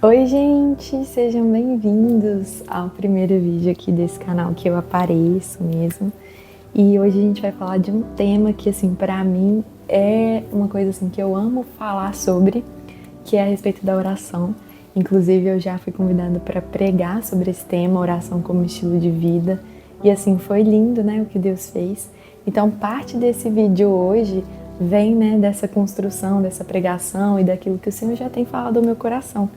Oi, gente! Sejam bem-vindos ao primeiro vídeo aqui desse canal que eu apareço mesmo. E hoje a gente vai falar de um tema que, assim, pra mim é uma coisa assim que eu amo falar sobre, que é a respeito da oração. Inclusive, eu já fui convidada para pregar sobre esse tema, oração como estilo de vida. E assim, foi lindo, né, o que Deus fez. Então, parte desse vídeo hoje vem, né, dessa construção, dessa pregação e daquilo que o Senhor já tem falado ao meu coração.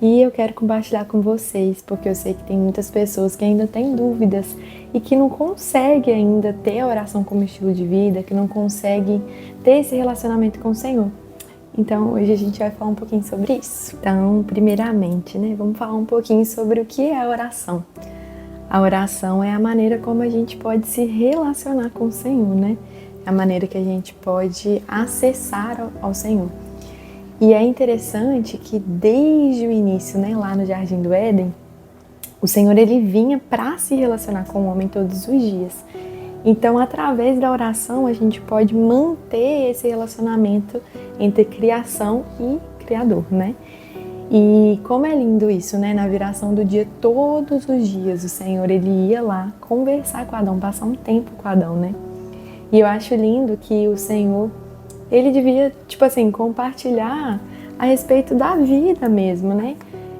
E eu quero compartilhar com vocês, porque eu sei que tem muitas pessoas que ainda têm dúvidas e que não conseguem ainda ter a oração como estilo de vida, que não conseguem ter esse relacionamento com o Senhor. Então, hoje a gente vai falar um pouquinho sobre isso. Então, primeiramente, né, vamos falar um pouquinho sobre o que é a oração. A oração é a maneira como a gente pode se relacionar com o Senhor, né? É a maneira que a gente pode acessar ao Senhor. E é interessante que desde o início, né, lá no Jardim do Éden, o Senhor ele vinha para se relacionar com o homem todos os dias. Então, através da oração, a gente pode manter esse relacionamento entre criação e Criador, né? E como é lindo isso, né? Na viração do dia, todos os dias, o Senhor ele ia lá conversar com Adão, passar um tempo com Adão, né? E eu acho lindo que o Senhor ele devia, tipo assim, compartilhar a respeito da vida mesmo, né?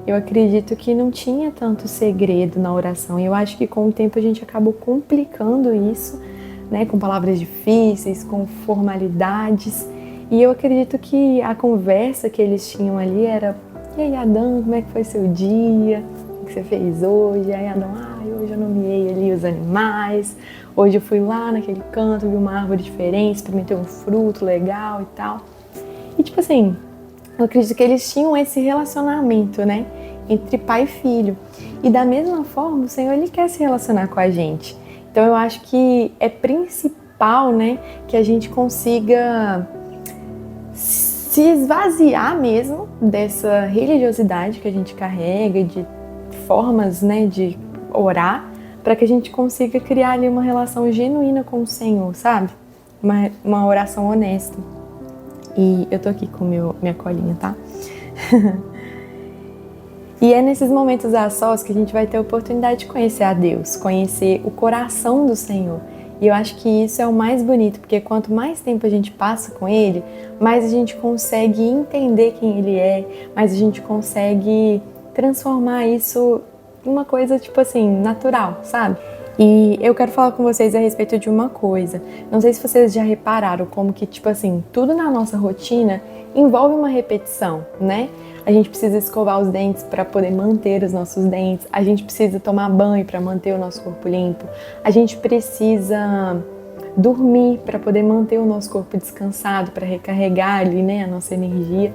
Eu acredito que não tinha tanto segredo na oração. E eu acho que com o tempo a gente acabou complicando isso, né? Com palavras difíceis, com formalidades. E eu acredito que a conversa que eles tinham ali era: e aí, Adão, como é que foi seu dia? O que você fez hoje? E aí, Adão, hoje eu nomeei ali os animais. Hoje eu fui lá naquele canto, vi uma árvore diferente, experimentei um fruto legal e tal. E tipo assim, eu acredito que eles tinham esse relacionamento, né? Entre pai e filho. E da mesma forma, o Senhor, ele quer se relacionar com a gente. Então eu acho que é principal, né? Que a gente consiga se esvaziar mesmo dessa religiosidade que a gente carrega, de formas, né, de orar, para que a gente consiga criar ali uma relação genuína com o Senhor, sabe? Uma oração honesta. E eu tô aqui com minha colinha, tá? E é nesses momentos a sós que a gente vai ter a oportunidade de conhecer a Deus, conhecer o coração do Senhor. E eu acho que isso é o mais bonito, porque quanto mais tempo a gente passa com Ele, mais a gente consegue entender quem Ele é, mais a gente consegue transformar isso em uma coisa, tipo assim, natural, sabe? E eu quero falar com vocês a respeito de uma coisa. Não sei se vocês já repararam como que, tipo assim, tudo na nossa rotina envolve uma repetição, né? A gente precisa escovar os dentes para poder manter os nossos dentes. A gente precisa tomar banho para manter o nosso corpo limpo. A gente precisa dormir para poder manter o nosso corpo descansado, para recarregar ali, né, a nossa energia.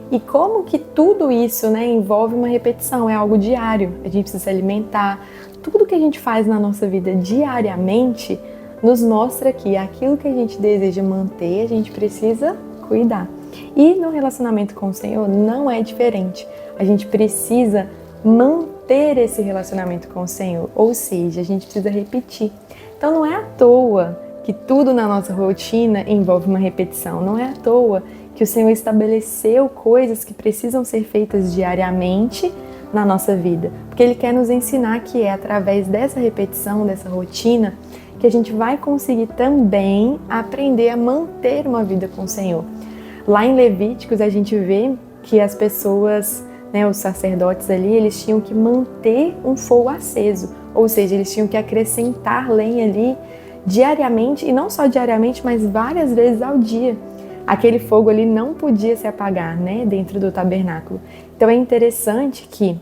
E como que tudo isso, né, envolve uma repetição, é algo diário. A gente precisa se alimentar. Tudo que a gente faz na nossa vida diariamente nos mostra que aquilo que a gente deseja manter, a gente precisa cuidar. E no relacionamento com o Senhor não é diferente. A gente precisa manter esse relacionamento com o Senhor, ou seja, a gente precisa repetir. Então não é à toa que tudo na nossa rotina envolve uma repetição. Não é à toa que o Senhor estabeleceu coisas que precisam ser feitas diariamente na nossa vida, porque Ele quer nos ensinar que é através dessa repetição, dessa rotina, que a gente vai conseguir também aprender a manter uma vida com o Senhor. Lá em Levíticos a gente vê que as pessoas, né, os sacerdotes ali, eles tinham que manter um fogo aceso, ou seja, eles tinham que acrescentar lenha ali diariamente, e não só diariamente, mas várias vezes ao dia. Aquele fogo ali não podia se apagar, né, dentro do tabernáculo. Então é interessante que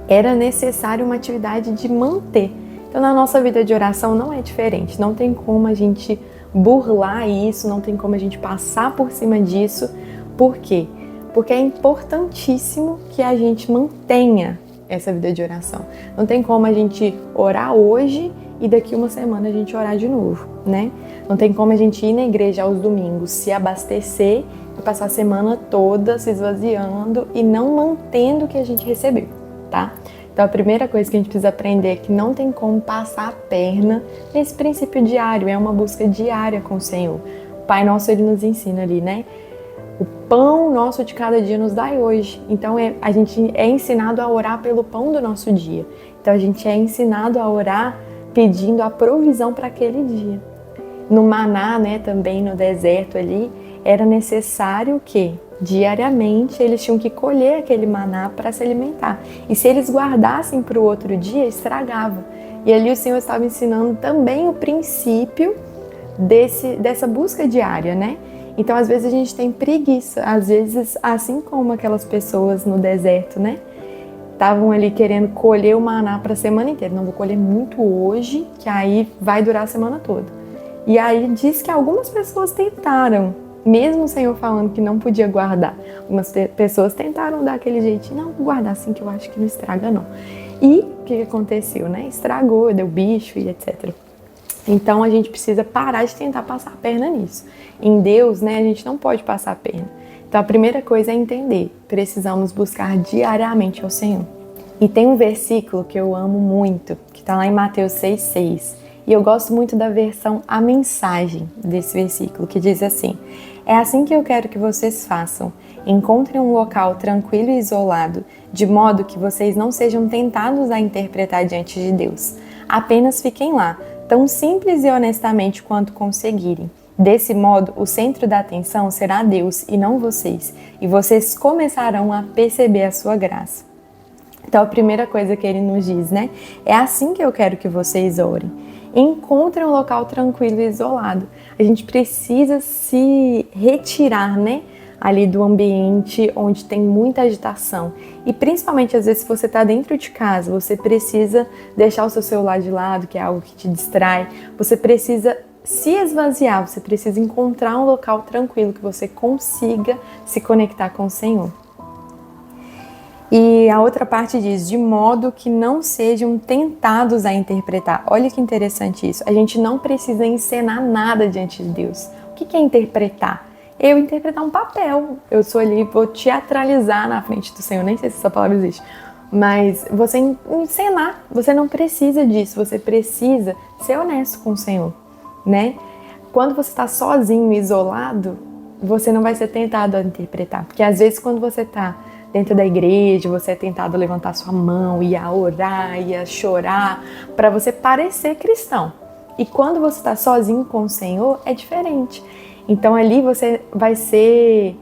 era necessário uma atividade de manter. Então na nossa vida de oração não é diferente, não tem como a gente burlar isso, não tem como a gente passar por cima disso. Por quê? Porque é importantíssimo que a gente mantenha essa vida de oração. Não tem como a gente orar hoje e daqui uma semana a gente orar de novo, né? Não tem como a gente ir na igreja aos domingos, se abastecer e passar a semana toda se esvaziando e não mantendo o que a gente recebeu, tá? Então a primeira coisa que a gente precisa aprender é que não tem como passar a perna nesse princípio diário, é uma busca diária com o Senhor. O Pai Nosso, Ele nos ensina ali, né? O pão nosso de cada dia nos dai hoje. Então a gente é ensinado a orar pelo pão do nosso dia. Então a gente é ensinado a orar pedindo a provisão para aquele dia. No maná, né, também no deserto ali, era necessário que diariamente eles tinham que colher aquele maná para se alimentar. E se eles guardassem para o outro dia, estragava. E ali o Senhor estava ensinando também o princípio dessa busca diária, né? Então, às vezes a gente tem preguiça, às vezes, assim como aquelas pessoas no deserto, né? Estavam ali querendo colher o maná para a semana inteira. Não, vou colher muito hoje, que aí vai durar a semana toda. E aí diz que algumas pessoas tentaram, mesmo o Senhor falando que não podia guardar. Algumas pessoas tentaram dar aquele jeitinho, não, vou guardar assim que eu acho que não estraga não. E o que aconteceu, né? Estragou, deu bicho e etc. Então a gente precisa parar de tentar passar a perna nisso. Em Deus, né, a gente não pode passar a perna. Então a primeira coisa é entender, precisamos buscar diariamente ao Senhor. E tem um versículo que eu amo muito, que está lá em Mateus 6,6. E eu gosto muito da versão A Mensagem desse versículo, que diz assim: é assim que eu quero que vocês façam. Encontrem um local tranquilo e isolado, de modo que vocês não sejam tentados a interpretar diante de Deus. Apenas fiquem lá, tão simples e honestamente quanto conseguirem. Desse modo, o centro da atenção será Deus e não vocês, e vocês começarão a perceber a sua graça. Então, a primeira coisa que ele nos diz, né? É assim que eu quero que vocês orem. Encontrem um local tranquilo e isolado. A gente precisa se retirar, né? Ali do ambiente onde tem muita agitação. E principalmente, às vezes, se você está dentro de casa, você precisa deixar o seu celular de lado, que é algo que te distrai. Você precisa se esvaziar, você precisa encontrar um local tranquilo que você consiga se conectar com o Senhor. E a outra parte diz, de modo que não sejam tentados a interpretar. Olha que interessante isso. A gente não precisa encenar nada diante de Deus. O que é interpretar? Eu interpretar um papel. Eu sou ali, vou teatralizar na frente do Senhor. Nem sei se essa palavra existe. Mas você encenar. Você não precisa disso. Você precisa ser honesto com o Senhor, né? Quando você está sozinho, isolado, você não vai ser tentado a interpretar. Porque às vezes quando você está dentro da igreja, você é tentado a levantar sua mão e a orar e a chorar para você parecer cristão. E quando você está sozinho com o Senhor, é diferente. Então ali você vai ser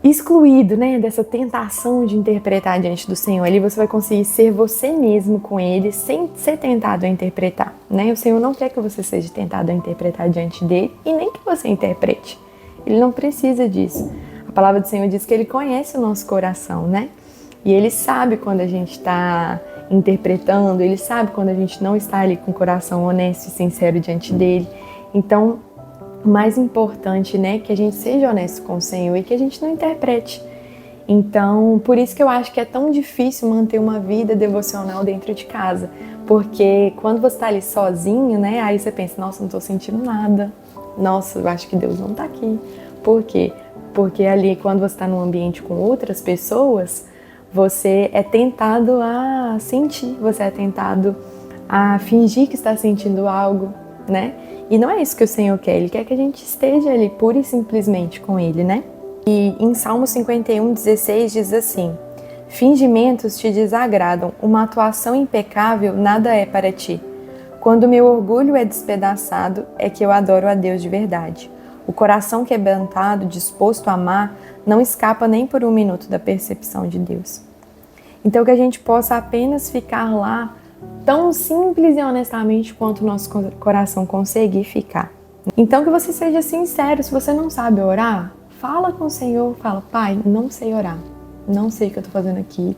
excluído, né, dessa tentação de interpretar diante do Senhor. Ali você vai conseguir ser você mesmo com Ele sem ser tentado a interpretar, né? O Senhor não quer que você seja tentado a interpretar diante dele e nem que você interprete. Ele não precisa disso. A palavra do Senhor diz que Ele conhece o nosso coração, né? E Ele sabe quando a gente está interpretando, Ele sabe quando a gente não está ali com o coração honesto e sincero diante dEle. Então, o mais importante, né, é que a gente seja honesto com o Senhor e que a gente não interprete. Então, por isso que eu acho que é tão difícil manter uma vida devocional dentro de casa. Porque quando você está ali sozinho, né, aí você pensa, nossa, não estou sentindo nada. Nossa, eu acho que Deus não está aqui. Por quê? Porque ali, quando você está num ambiente com outras pessoas, você é tentado a sentir, você é tentado a fingir que está sentindo algo, né? E não é isso que o Senhor quer, Ele quer que a gente esteja ali pura e simplesmente com Ele, né? E em Salmo 51:16 diz assim: fingimentos te desagradam, uma atuação impecável nada é para ti. Quando meu orgulho é despedaçado, é que eu adoro a Deus de verdade. O coração quebrantado, disposto a amar, não escapa nem por um minuto da percepção de Deus. Então que a gente possa apenas ficar lá tão simples e honestamente quanto o nosso coração conseguir ficar. Então que você seja sincero, se você não sabe orar, fala com o Senhor, fala, Pai, não sei orar, não sei o que eu estou fazendo aqui.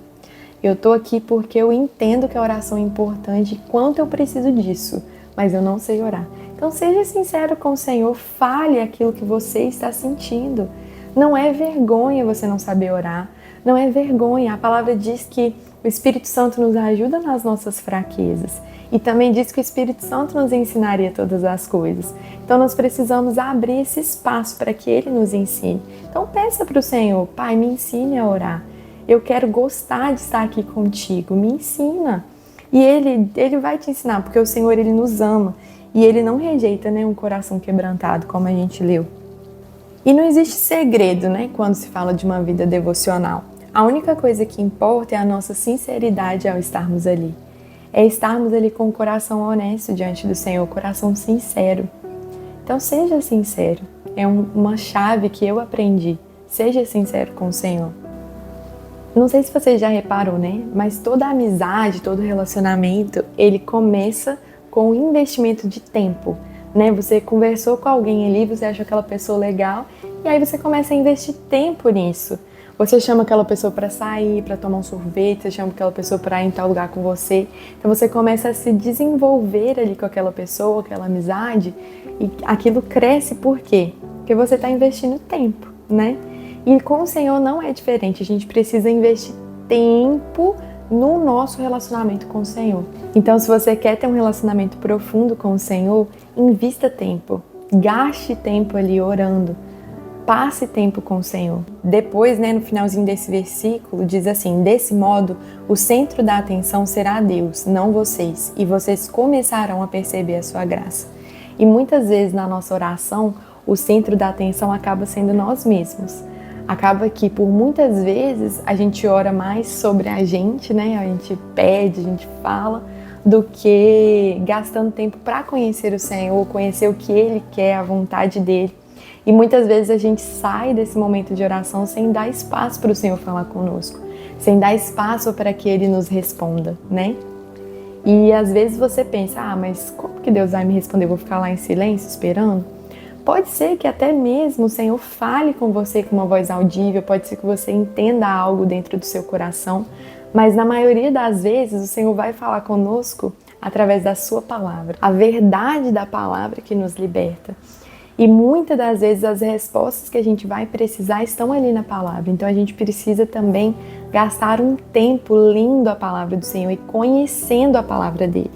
Eu estou aqui porque eu entendo que a oração é importante e quanto eu preciso disso, mas eu não sei orar. Então seja sincero com o Senhor, fale aquilo que você está sentindo. Não é vergonha você não saber orar, não é vergonha. A palavra diz que o Espírito Santo nos ajuda nas nossas fraquezas e também diz que o Espírito Santo nos ensinaria todas as coisas. Então nós precisamos abrir esse espaço para que Ele nos ensine. Então peça para o Senhor, Pai, me ensine a orar. Eu quero gostar de estar aqui contigo, me ensina. E Ele vai te ensinar, porque o Senhor, Ele nos ama. E Ele não rejeita, né, um coração quebrantado, como a gente leu. E não existe segredo, né, quando se fala de uma vida devocional. A única coisa que importa é a nossa sinceridade ao estarmos ali. É estarmos ali com o coração honesto diante do Senhor, coração sincero. Então seja sincero. É uma chave que eu aprendi. Seja sincero com o Senhor. Não sei se você já reparou, né? Mas toda amizade, todo relacionamento, ele começa com o investimento de tempo, né? Você conversou com alguém ali, você achou aquela pessoa legal, e aí você começa a investir tempo nisso. Você chama aquela pessoa para sair, para tomar um sorvete, você chama aquela pessoa para ir em tal lugar com você. Então você começa a se desenvolver ali com aquela pessoa, aquela amizade, e aquilo cresce por quê? Porque você está investindo tempo, né? E com o Senhor não é diferente, a gente precisa investir tempo no nosso relacionamento com o Senhor. Então, se você quer ter um relacionamento profundo com o Senhor, invista tempo, gaste tempo ali orando, passe tempo com o Senhor. Depois, né, no finalzinho desse versículo, diz assim: desse modo, o centro da atenção será Deus, não vocês, e vocês começarão a perceber a sua graça. E muitas vezes na nossa oração, o centro da atenção acaba sendo nós mesmos. Acaba que por muitas vezes a gente ora mais sobre a gente, né? A gente pede, a gente fala, do que gastando tempo para conhecer o Senhor, conhecer o que Ele quer, a vontade dEle. E muitas vezes a gente sai desse momento de oração sem dar espaço para o Senhor falar conosco, sem dar espaço para que Ele nos responda, né? E às vezes você pensa, mas como que Deus vai me responder? Eu vou ficar lá em silêncio esperando? Pode ser que até mesmo o Senhor fale com você com uma voz audível, pode ser que você entenda algo dentro do seu coração, mas na maioria das vezes o Senhor vai falar conosco através da sua palavra, a verdade da palavra que nos liberta. E muitas das vezes as respostas que a gente vai precisar estão ali na palavra, então a gente precisa também gastar um tempo lendo a palavra do Senhor e conhecendo a palavra dele,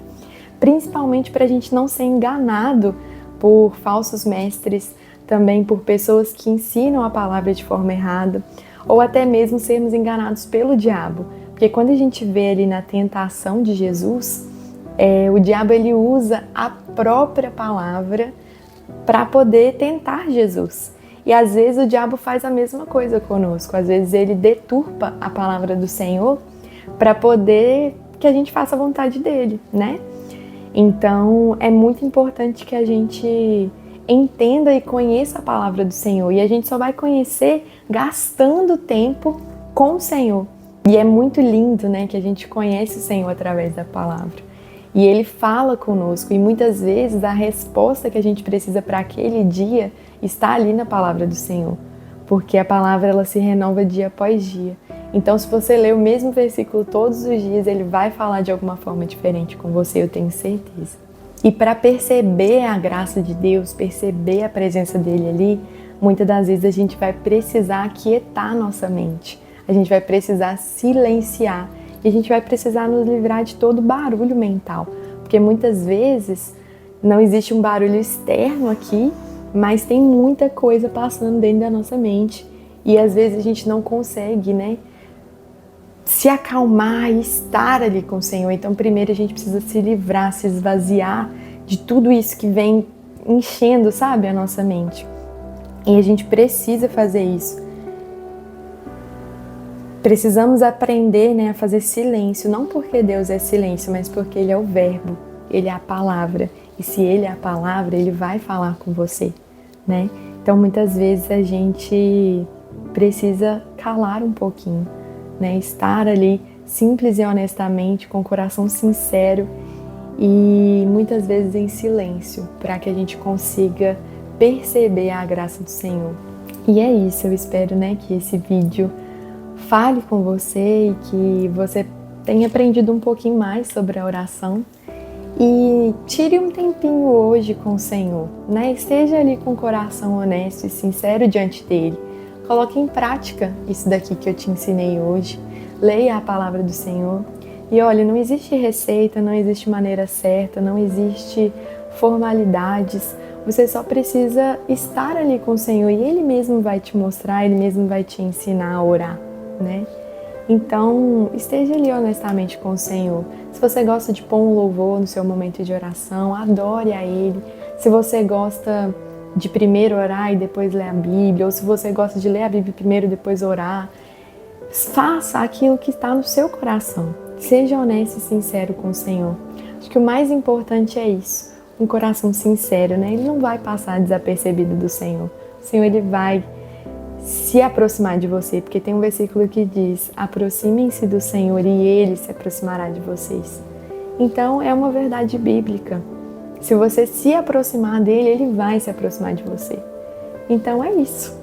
principalmente para a gente não ser enganado por falsos mestres, também por pessoas que ensinam a palavra de forma errada, ou até mesmo sermos enganados pelo diabo. Porque quando a gente vê ali na tentação de Jesus, o diabo ele usa a própria palavra para poder tentar Jesus. E às vezes o diabo faz a mesma coisa conosco, às vezes ele deturpa a palavra do Senhor para poder que a gente faça a vontade dele, né? Então, é muito importante que a gente entenda e conheça a palavra do Senhor. E a gente só vai conhecer gastando tempo com o Senhor. E é muito lindo, né, que a gente conhece o Senhor através da palavra. E Ele fala conosco. E muitas vezes a resposta que a gente precisa para aquele dia está ali na palavra do Senhor. Porque a palavra ela se renova dia após dia. Então, se você ler o mesmo versículo todos os dias, ele vai falar de alguma forma diferente com você, eu tenho certeza. E para perceber a graça de Deus, perceber a presença dele ali, muitas das vezes a gente vai precisar aquietar nossa mente. A gente vai precisar silenciar. E a gente vai precisar nos livrar de todo barulho mental. Porque muitas vezes não existe um barulho externo aqui, mas tem muita coisa passando dentro da nossa mente. E às vezes a gente não consegue, né, se acalmar e estar ali com o Senhor. Então primeiro a gente precisa se livrar, se esvaziar de tudo isso que vem enchendo, sabe, a nossa mente. E a gente precisa fazer isso. Precisamos aprender, né, a fazer silêncio, não porque Deus é silêncio, mas porque Ele é o verbo, Ele é a palavra. E se Ele é a palavra, Ele vai falar com você, né? Então muitas vezes a gente precisa calar um pouquinho, né? Estar ali simples e honestamente, com o coração sincero e muitas vezes em silêncio, para que a gente consiga perceber a graça do Senhor. E é isso, eu espero, né, que esse vídeo fale com você e que você tenha aprendido um pouquinho mais sobre a oração e tire um tempinho hoje com o Senhor, né? Esteja ali com o coração honesto e sincero diante dele. Coloque em prática isso daqui que eu te ensinei hoje. Leia a palavra do Senhor. E olha, não existe receita, não existe maneira certa, não existe formalidades. Você só precisa estar ali com o Senhor e Ele mesmo vai te mostrar, Ele mesmo vai te ensinar a orar, né? Então, esteja ali honestamente com o Senhor. Se você gosta de pôr um louvor no seu momento de oração, adore a Ele. Se você gosta de primeiro orar e depois ler a Bíblia, ou se você gosta de ler a Bíblia primeiro e depois orar. Faça aquilo que está no seu coração. Seja honesto e sincero com o Senhor. Acho que o mais importante é isso. Um coração sincero, né? Ele não vai passar desapercebido do Senhor. O Senhor, ele vai se aproximar de você, porque tem um versículo que diz: aproximem-se do Senhor e Ele se aproximará de vocês. Então, é uma verdade bíblica. Se você se aproximar dele, ele vai se aproximar de você. Então, é isso.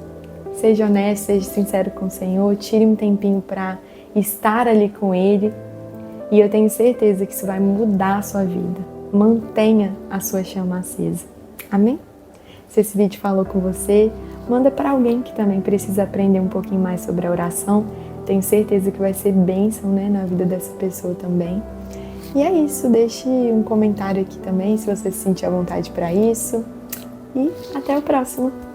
Seja honesto, seja sincero com o Senhor, tire um tempinho para estar ali com Ele e eu tenho certeza que isso vai mudar a sua vida. Mantenha a sua chama acesa. Amém? Se esse vídeo falou com você, manda para alguém que também precisa aprender um pouquinho mais sobre a oração. Tenho certeza que vai ser bênção, né, na vida dessa pessoa também. E é isso, deixe um comentário aqui também se você se sentir à vontade para isso. E até o próximo!